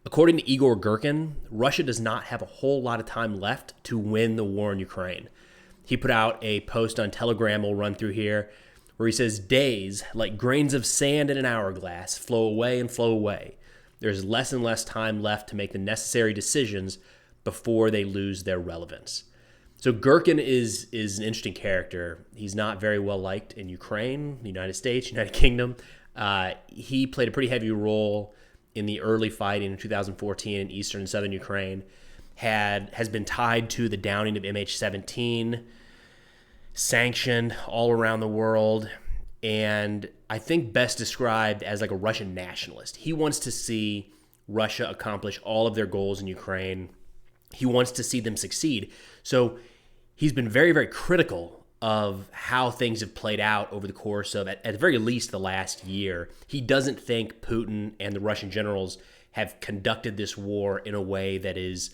According to Igor Gherkin, Russia does not have a whole lot of time left to win the war in Ukraine. He put out a post on Telegram we'll run through here where he says, days, like grains of sand in an hourglass, flow away and flow away. There's less and less time left to make the necessary decisions before they lose their relevance. So Gherkin is an interesting character. He's not very well liked in Ukraine, the United States, United Kingdom. He played a pretty heavy role in the early fighting in 2014 in eastern and southern Ukraine, has been tied to the downing of MH17, sanctioned all around the world, and I think best described as like a Russian nationalist. He wants to see Russia accomplish all of their goals in Ukraine. He wants to see them succeed. So he's been very, very critical of how things have played out over the course of, at the very least, the last year. He doesn't think Putin and the Russian generals have conducted this war in a way that is,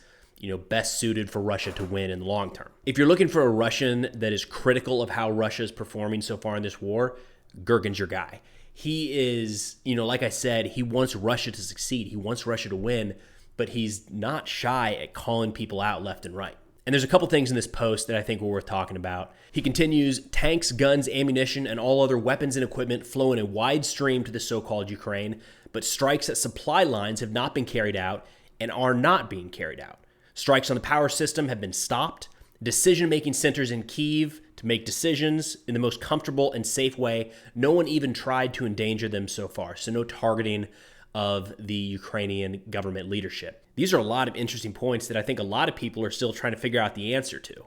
best suited for Russia to win in the long term. If you're looking for a Russian that is critical of how Russia is performing so far in this war, Gherkin's your guy. He is, like I said, he wants Russia to succeed. He wants Russia to win, but he's not shy at calling people out left and right. And there's a couple things in this post that I think are worth talking about. He continues, tanks, guns, ammunition, and all other weapons and equipment flow in a wide stream to the so-called Ukraine, but strikes at supply lines have not been carried out and are not being carried out. Strikes on the power system have been stopped. Decision-making centers in Kyiv to make decisions in the most comfortable and safe way. No one even tried to endanger them so far, so no targeting of the Ukrainian government leadership. These are a lot of interesting points that I think a lot of people are still trying to figure out the answer to.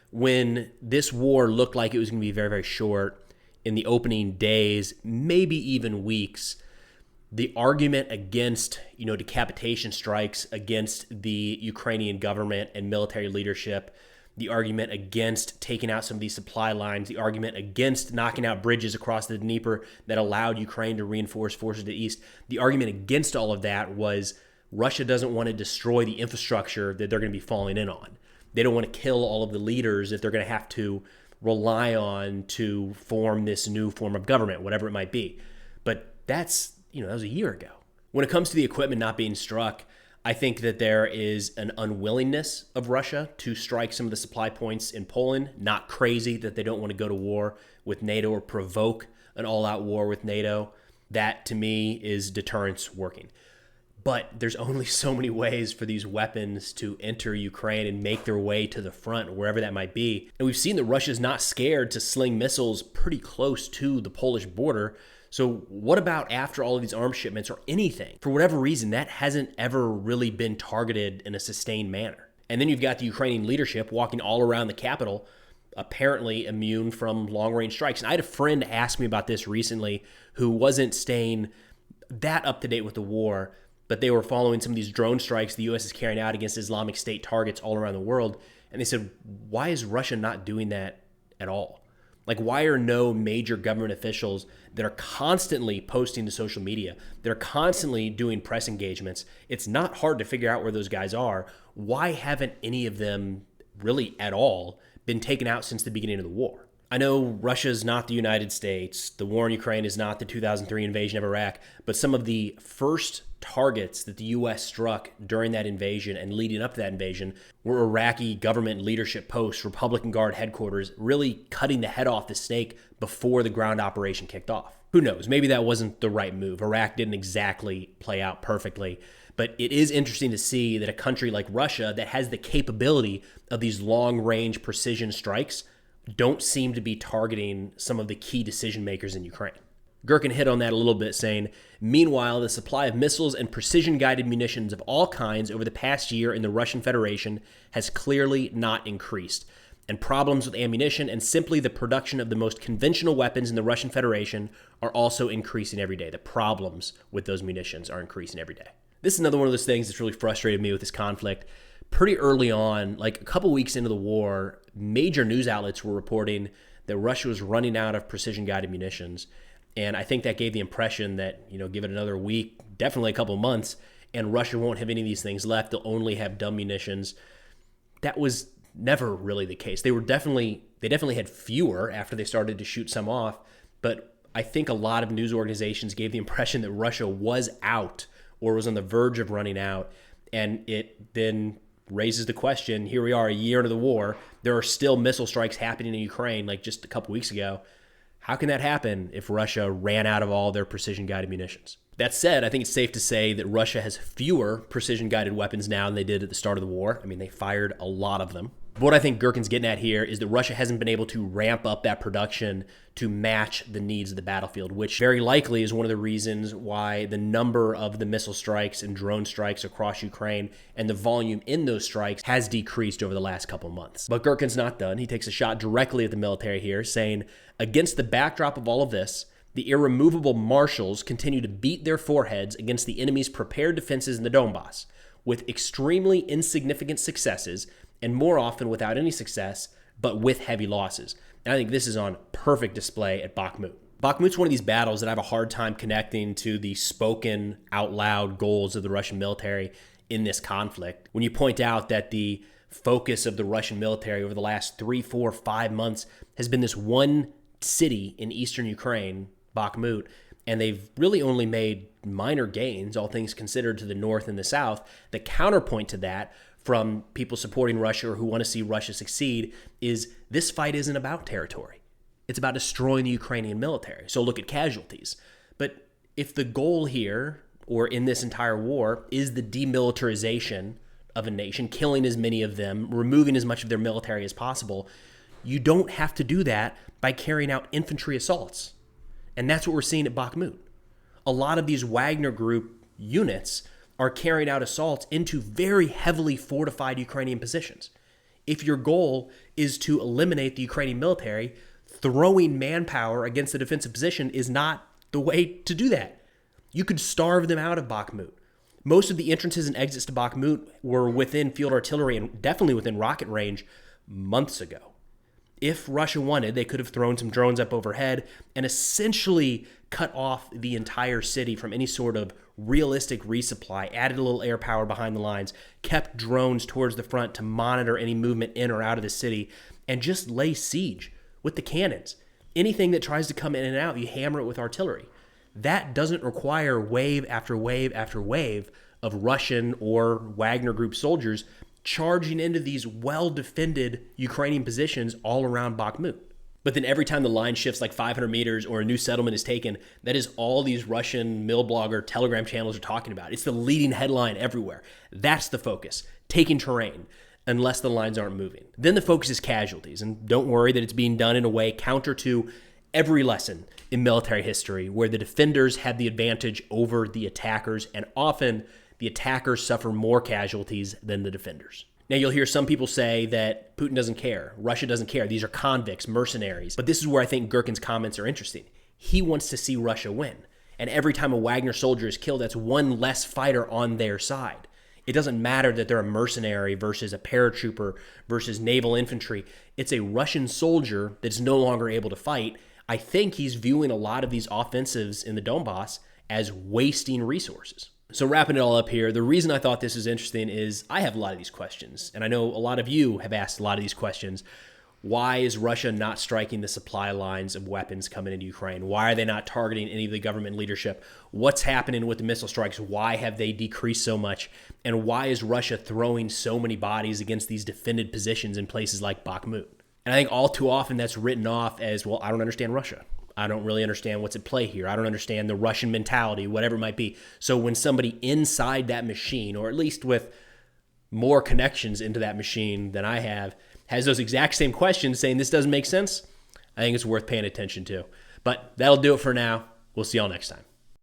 When this war looked like it was going to be very, very short, in the opening days, maybe even weeks, the argument against, decapitation strikes against the Ukrainian government and military leadership, the argument against taking out some of these supply lines, the argument against knocking out bridges across the Dnieper that allowed Ukraine to reinforce forces to the east, the argument against all of that was Russia doesn't want to destroy the infrastructure that they're going to be falling in on. They don't want to kill all of the leaders that they're going to have to rely on to form this new form of government, whatever it might be. But that's, that was a year ago. When it comes to the equipment not being struck, I think that there is an unwillingness of Russia to strike some of the supply points in Poland. Not crazy that they don't want to go to war with NATO or provoke an all-out war with NATO. That, to me, is deterrence working. But there's only so many ways for these weapons to enter Ukraine and make their way to the front, wherever that might be. And we've seen that Russia's not scared to sling missiles pretty close to the Polish border. So what about after all of these arms shipments or anything? For whatever reason, that hasn't ever really been targeted in a sustained manner. And then you've got the Ukrainian leadership walking all around the capital, apparently immune from long-range strikes. And I had a friend ask me about this recently who wasn't staying that up to date with the war, but they were following some of these drone strikes the U.S. is carrying out against Islamic State targets all around the world. And they said, why is Russia not doing that at all? Like, why are no major government officials that are constantly posting to social media, that are constantly doing press engagements? It's not hard to figure out where those guys are. Why haven't any of them really at all been taken out since the beginning of the war? I know Russia's not the United States. The war in Ukraine is not the 2003 invasion of Iraq, but some of the first targets that the U.S. struck during that invasion and leading up to that invasion were Iraqi government leadership posts, Republican Guard headquarters, really cutting the head off the snake before the ground operation kicked off. Who knows? Maybe that wasn't the right move. Iraq didn't exactly play out perfectly, but it is interesting to see that a country like Russia that has the capability of these long-range precision strikes don't seem to be targeting some of the key decision makers in Ukraine. Gherkin hit on that a little bit, saying, meanwhile, the supply of missiles and precision-guided munitions of all kinds over the past year in the Russian Federation has clearly not increased, and problems with ammunition and simply the production of the most conventional weapons in the Russian Federation are also increasing every day. The problems with those munitions are increasing every day. This is another one of those things that's really frustrated me with this conflict. Pretty early on, like a couple weeks into the war, major news outlets were reporting that Russia was running out of precision-guided munitions. And I think that gave the impression that, give it another week, definitely a couple months, and Russia won't have any of these things left. They'll only have dumb munitions. That was never really the case. They definitely had fewer after they started to shoot some off. But I think a lot of news organizations gave the impression that Russia was out or was on the verge of running out. And it then raises the question, here we are a year into the war, there are still missile strikes happening in Ukraine like just a couple weeks ago. How can that happen if Russia ran out of all their precision-guided munitions? That said, I think it's safe to say that Russia has fewer precision-guided weapons now than they did at the start of the war. I mean, they fired a lot of them. But what I think Gherkin's getting at here is that Russia hasn't been able to ramp up that production to match the needs of the battlefield, which very likely is one of the reasons why the number of the missile strikes and drone strikes across Ukraine and the volume in those strikes has decreased over the last couple months. But Gherkin's not done. He takes a shot directly at the military here, saying, against the backdrop of all of this, the irremovable marshals continue to beat their foreheads against the enemy's prepared defenses in the Donbass, with extremely insignificant successes, and more often without any success, but with heavy losses. And I think this is on perfect display at Bakhmut. Bakhmut's one of these battles that I have a hard time connecting to the spoken, out loud goals of the Russian military in this conflict. When you point out that the focus of the Russian military over the last 3, 4, 5 months has been this one city in eastern Ukraine, Bakhmut, and they've really only made minor gains, all things considered, to the north and the south. The counterpoint to that from people supporting Russia or who want to see Russia succeed is this fight isn't about territory. It's about destroying the Ukrainian military. So look at casualties. But if the goal here, or in this entire war, is the demilitarization of a nation, killing as many of them, removing as much of their military as possible, you don't have to do that by carrying out infantry assaults. And that's what we're seeing at Bakhmut. A lot of these Wagner Group units are carrying out assaults into very heavily fortified Ukrainian positions. If your goal is to eliminate the Ukrainian military, throwing manpower against the defensive position is not the way to do that. You could starve them out of Bakhmut. Most of the entrances and exits to Bakhmut were within field artillery and definitely within rocket range months ago. If Russia wanted, they could have thrown some drones up overhead and essentially cut off the entire city from any sort of realistic resupply, added a little air power behind the lines, kept drones towards the front to monitor any movement in or out of the city, and just lay siege with the cannons. Anything that tries to come in and out, you hammer it with artillery. That doesn't require wave after wave after wave of Russian or Wagner Group soldiers charging into these well-defended Ukrainian positions all around Bakhmut. But then every time the line shifts like 500 meters or a new settlement is taken, that is all these Russian mill blogger Telegram channels are talking about. It's the leading headline everywhere. That's the focus, taking terrain, unless the lines aren't moving. Then the focus is casualties, and don't worry that it's being done in a way counter to every lesson in military history where the defenders have the advantage over the attackers, and often the attackers suffer more casualties than the defenders. Now, you'll hear some people say that Putin doesn't care, Russia doesn't care, these are convicts, mercenaries. But this is where I think Gherkin's comments are interesting. He wants to see Russia win. And every time a Wagner soldier is killed, that's one less fighter on their side. It doesn't matter that they're a mercenary versus a paratrooper versus naval infantry. It's a Russian soldier that's no longer able to fight. I think he's viewing a lot of these offensives in the Donbass as wasting resources. So wrapping it all up here, the reason I thought this is interesting is I have a lot of these questions, and I know a lot of you have asked a lot of these questions. Why is Russia not striking the supply lines of weapons coming into Ukraine? Why are they not targeting any of the government leadership? What's happening with the missile strikes? Why have they decreased so much? And why is Russia throwing so many bodies against these defended positions in places like Bakhmut? And I think all too often that's written off as, well, I don't understand Russia. I don't really understand what's at play here. I don't understand the Russian mentality, whatever it might be. So when somebody inside that machine, or at least with more connections into that machine than I have, has those exact same questions saying this doesn't make sense, I think it's worth paying attention to. But that'll do it for now. We'll see y'all next time.